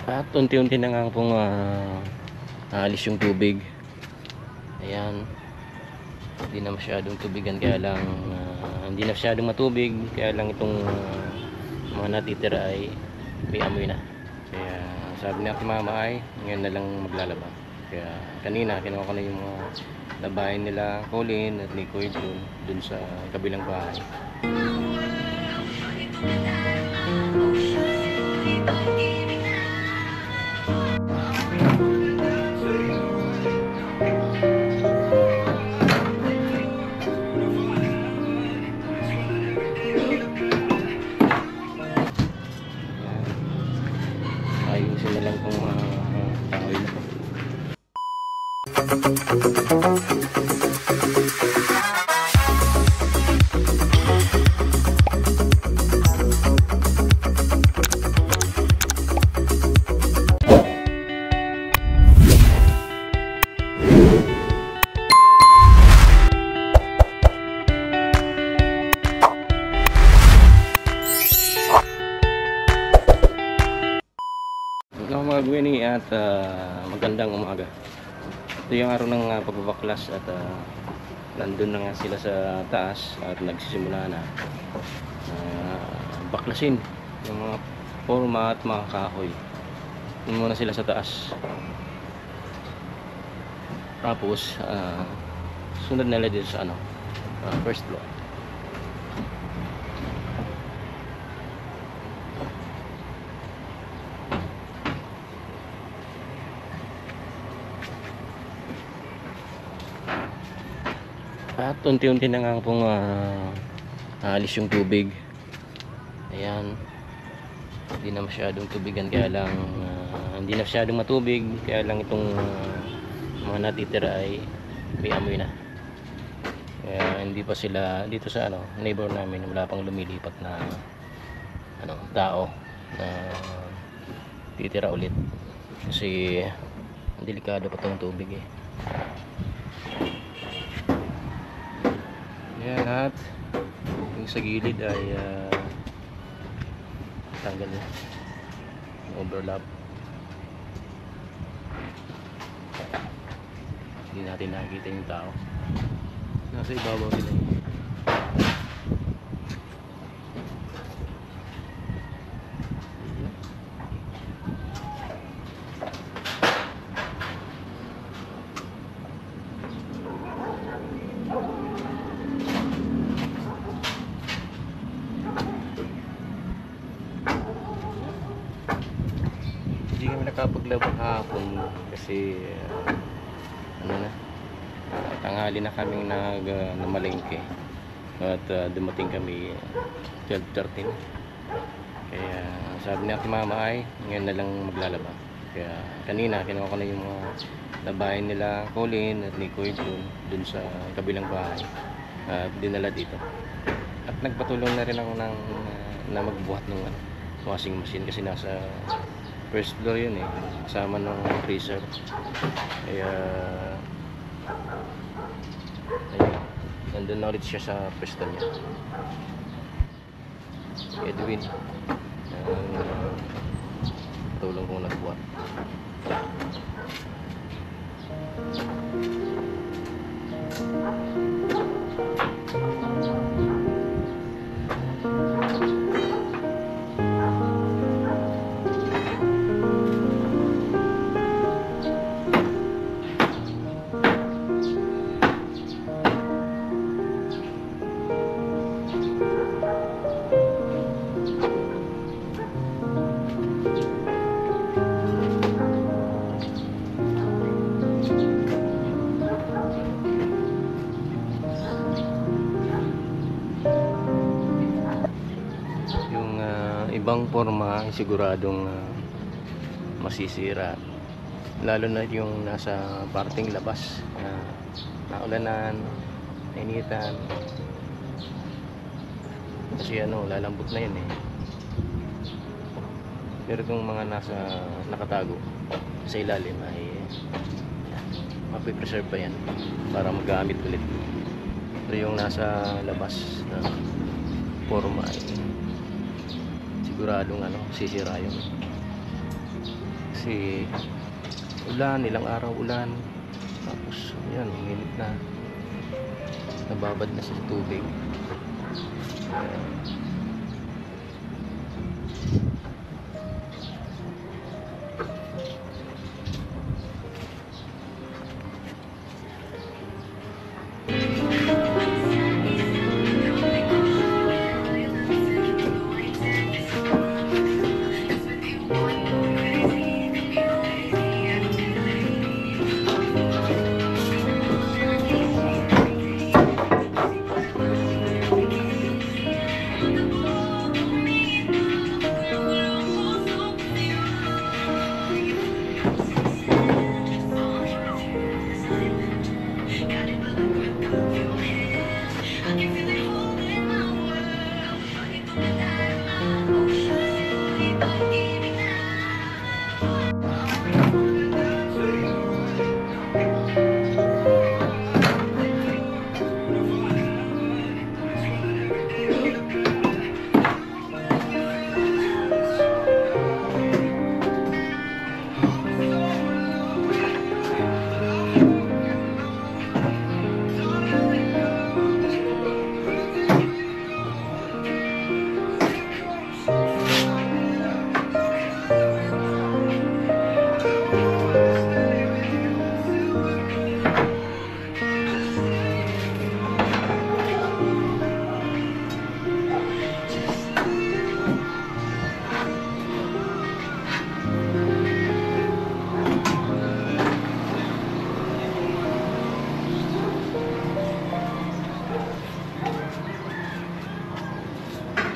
At unti-unti na nga pong aalis yung tubig. Ayan, hindi na masyadong tubigan, kaya lang hindi na masyadong matubig, kaya lang itong mga natitira ay may amoy na. Kaya sabi ni aking mama ay ngayon na lang maglalaba. Kaya kanina kinuha ko na yung mga labahin nila Colin at ni Kuya dun sa kabilang bahay. Ayusin na lang kung kahoy na po. Mga Gwenny at magandang umaga. Ito yung araw ng pagbabaklas at nandun na nga sila sa taas at nagsisimula na baklasin yung mga forma at mga kahoy. Yun muna sila sa taas, tapos sunod nila dito sa first floor. At unti-unti na nga pong aalis yung tubig. Ayan, hindi na masyadong tubigan, kaya lang hindi na masyadong matubig, kaya lang itong mga natitira ay may amoy na. Kaya hindi pa sila dito sa neighbor namin, wala pang lumilipat na tao na titira ulit, kasi delikado pa tong tubig eh. Ayan, at yung sa gilid ay tanggal na, overlap. Hindi natin nakikita yung tao, nasa ibabaw nila. Hindi kami nakapaglaba hapon kasi tanghali na kaming namalengke at dumating kami 12:13. Kaya sabi ni aking mama ay ngayon na lang maglalaba. Kaya kanina kinuha ko na yung mga labahin nila Colin at ni Kuya dun sa kabilang bahay at dinala dito. At nagpatulong na rin ako na magbuhat ng washing machine, kasi nasa first floor yun eh, kasama ng freezer. Kaya ayun, nandun na ulit siya sa pwesto niya. Edwin tulong kong nagbuhat. Ibang forma ay siguradong masisira, lalo na yung nasa parting labas na naulanan, nainitan, kasi lalambot na yun eh. Pero kung mga nakatago sa ilalim ay mapipreserve pa yan para magamit ulit. Pero yung nasa labas na forma ay siguradong sisira yun. kasi ulan, ilang araw ulan, tapos yan, uminit na, nababad na sa tubig.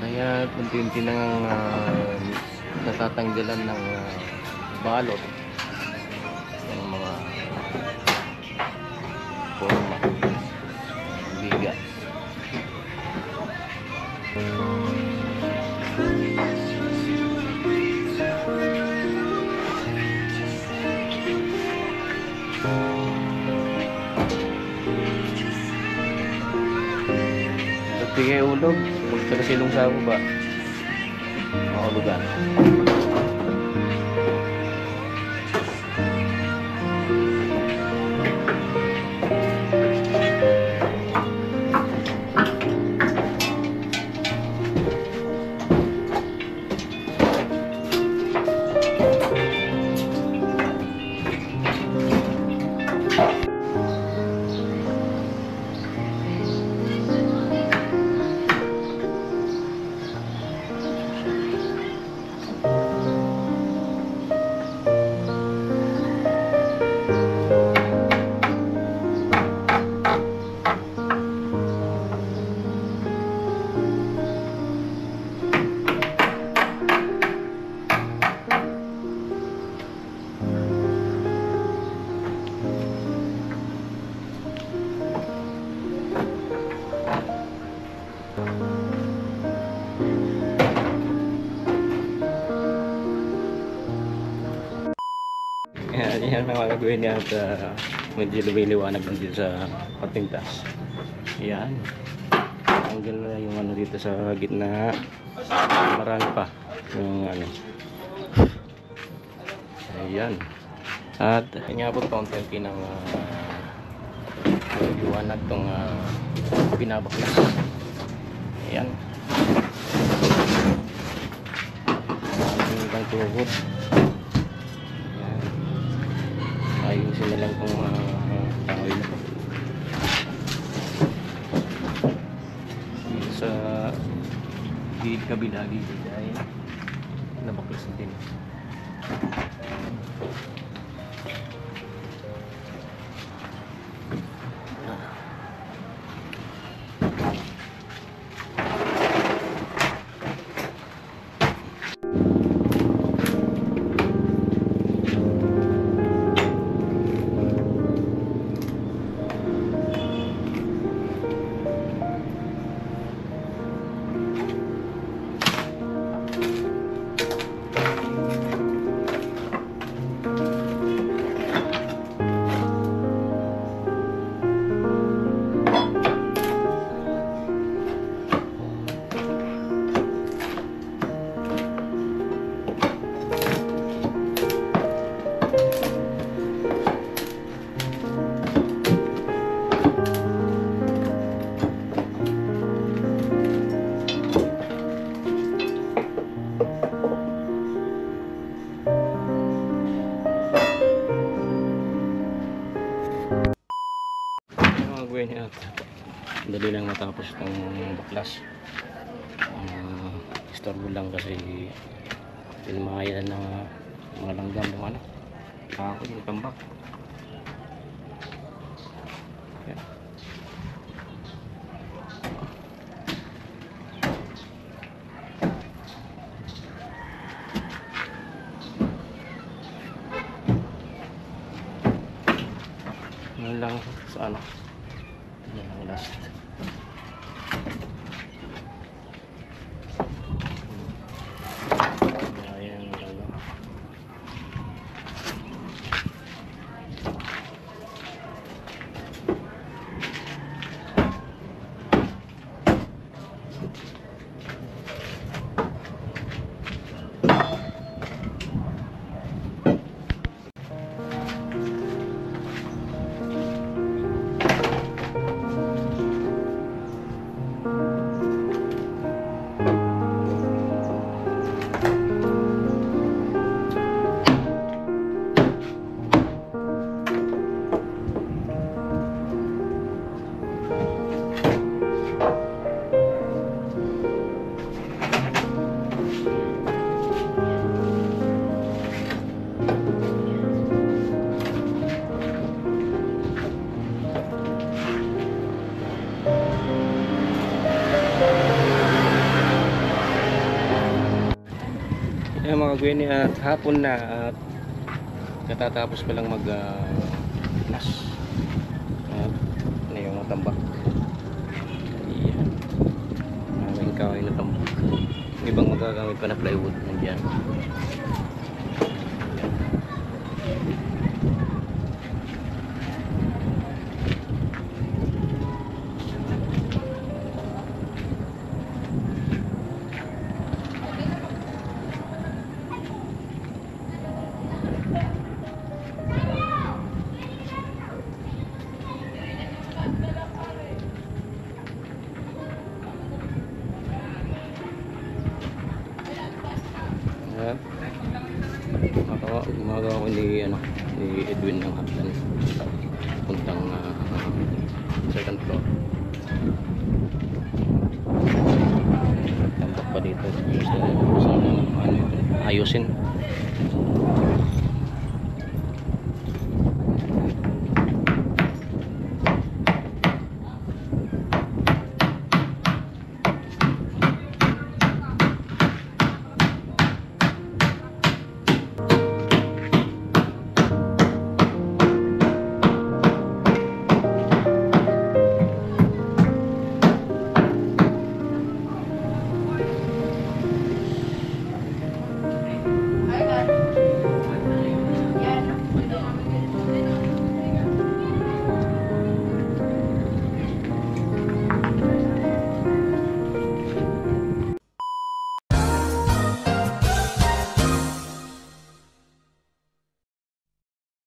Kaya unti-unti nang natatanggalan ng balot ng mga forma, bigas. Pagti kayo ulog, magkakasilong sa baba, makulugan. Yan ang gagawin niya at medyo lumiliwanag lang dito sa ating taas. Yan. Tanggal na yung ano dito sa gitna. Marami pa yung ano. Ayan. At yan nga po konti ng liwanag tong pinabaklas. Ayan. Ang tuhod. Ayusin na lang kung tangoy na po. Dito sa kabila dito ay nabaklas na din. gawin at dali lang matapos itong baklas. Istorbo lang kasi pinamahayan ng mga langgam ng ano, ako yung tambak. Yan. Yan lang sa ano, yan ang last. Ayan lang. Ayan mga kagwini, at hapon na at katatapos ko lang mag nas na yung tambak. Ayan, maraming kahoy na tambak. Yung ibang magagamit pa na plywood nandiyan. Gumagawa ko ni Edwin ng hapdan puntang second floor. Tambak pa dito sa ano ito, ayusin.